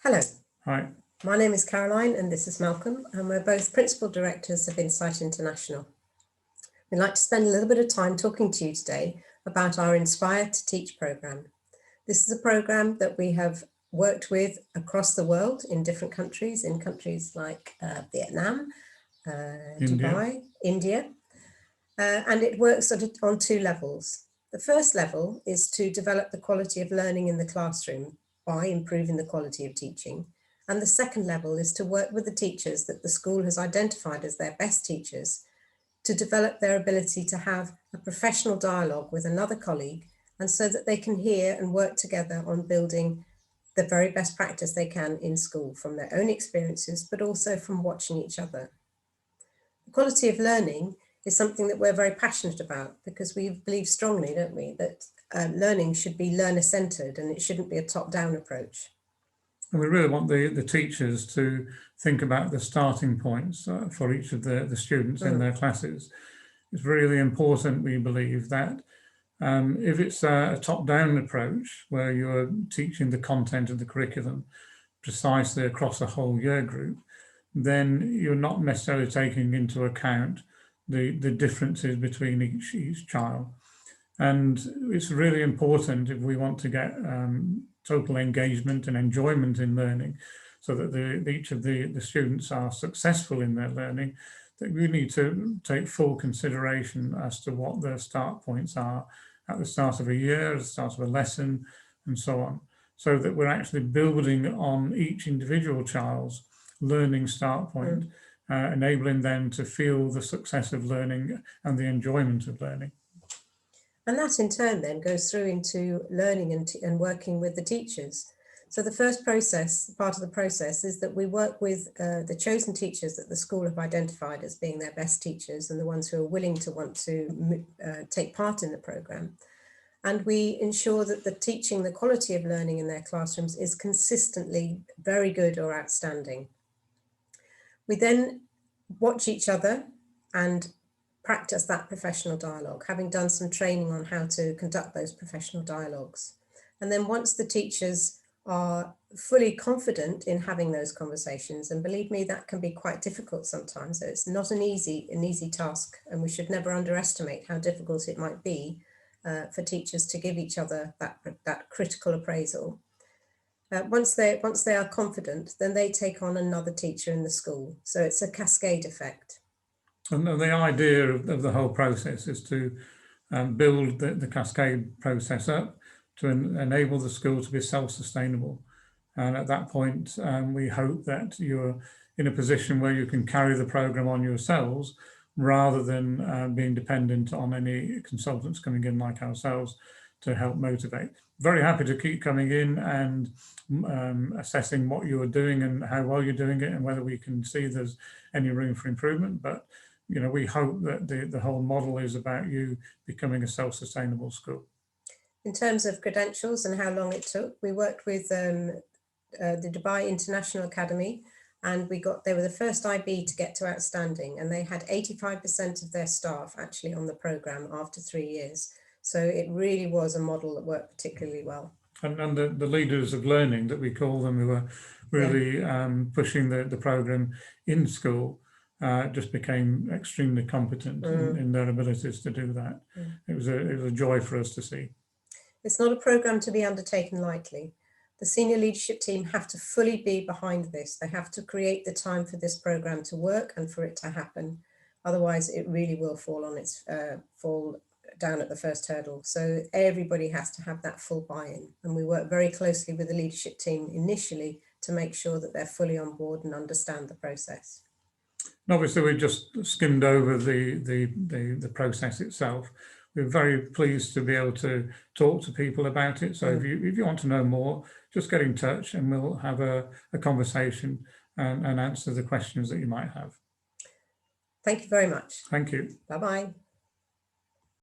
Hello, Hi. my name is Caroline and this is Malcolm, and we're both Principal Directors of Insight International. We'd like to spend a little bit of time talking to you today about our Inspire to Teach programme. This is a programme that we have worked with across the world in different countries, in countries like Vietnam, Dubai, India, and it works on two levels. The first level is to develop the quality of learning in the classroom by improving the quality of teaching. And the second level is to work with the teachers that the school has identified as their best teachers to develop their ability to have a professional dialogue with another colleague, and so that they can hear and work together on building the very best practice they can in school from their own experiences, but also from watching each other. The quality of learning is something that we're very passionate about because we believe strongly, don't we, that learning should be learner-centred and it shouldn't be a top-down approach. And we really want the teachers to think about the starting points for each of the students in their classes. It's really important, we believe, that if it's a top-down approach where you're teaching the content of the curriculum precisely across a whole year group, then you're not necessarily taking into account the differences between each child. And it's really important if we want to get total engagement and enjoyment in learning so that each of the students are successful in their learning, that we need to take full consideration as to what their start points are at the start of a year, at the start of a lesson, and so on, so that we're actually building on each individual child's learning start point, enabling them to feel the success of learning and the enjoyment of learning. And that in turn then goes through into learning and working with the teachers. So the first part of the process is that we work with the chosen teachers that the school have identified as being their best teachers and the ones who are willing to want to take part in the programme. And we ensure that the quality of learning in their classrooms is consistently very good or outstanding. We then watch each other and practice that professional dialogue, having done some training on how to conduct those professional dialogues. And then once the teachers are fully confident in having those conversations, and believe me, that can be quite difficult sometimes, so it's not an easy task, and we should never underestimate how difficult it might be for teachers to give each other that critical appraisal. Once they are confident, then they take on another teacher in the school. So it's a cascade effect. And the idea of the whole process is to build the cascade process up to enable the school to be self-sustainable. And at that point, we hope that you're in a position where you can carry the programme on yourselves rather than being dependent on any consultants coming in like ourselves to help motivate. Very happy to keep coming in and assessing what you're doing and how well you're doing it and whether we can see there's any room for improvement. But you know, we hope that the whole model is about you becoming a self-sustainable school. In terms of credentials and how long it took, we worked with the Dubai International Academy, and they were the first IB to get to outstanding, and they had 85% of their staff actually on the programme after 3 years. So it really was a model that worked particularly well. And the leaders of learning that we call them, who are really pushing the programme in school, just became extremely competent in their abilities to do that. It was a joy for us to see. It's not a programme to be undertaken lightly. The senior leadership team have to fully be behind this. They have to create the time for this programme to work and for it to happen. Otherwise, it really will fall down at the first hurdle. So everybody has to have that full buy-in. And we work very closely with the leadership team initially to make sure that they're fully on board and understand the process. And obviously, we've just skimmed over the process itself. We're very pleased to be able to talk to people about it. So if you want to know more, just get in touch and we'll have a conversation and answer the questions that you might have. Thank you very much. Thank you. Bye-bye.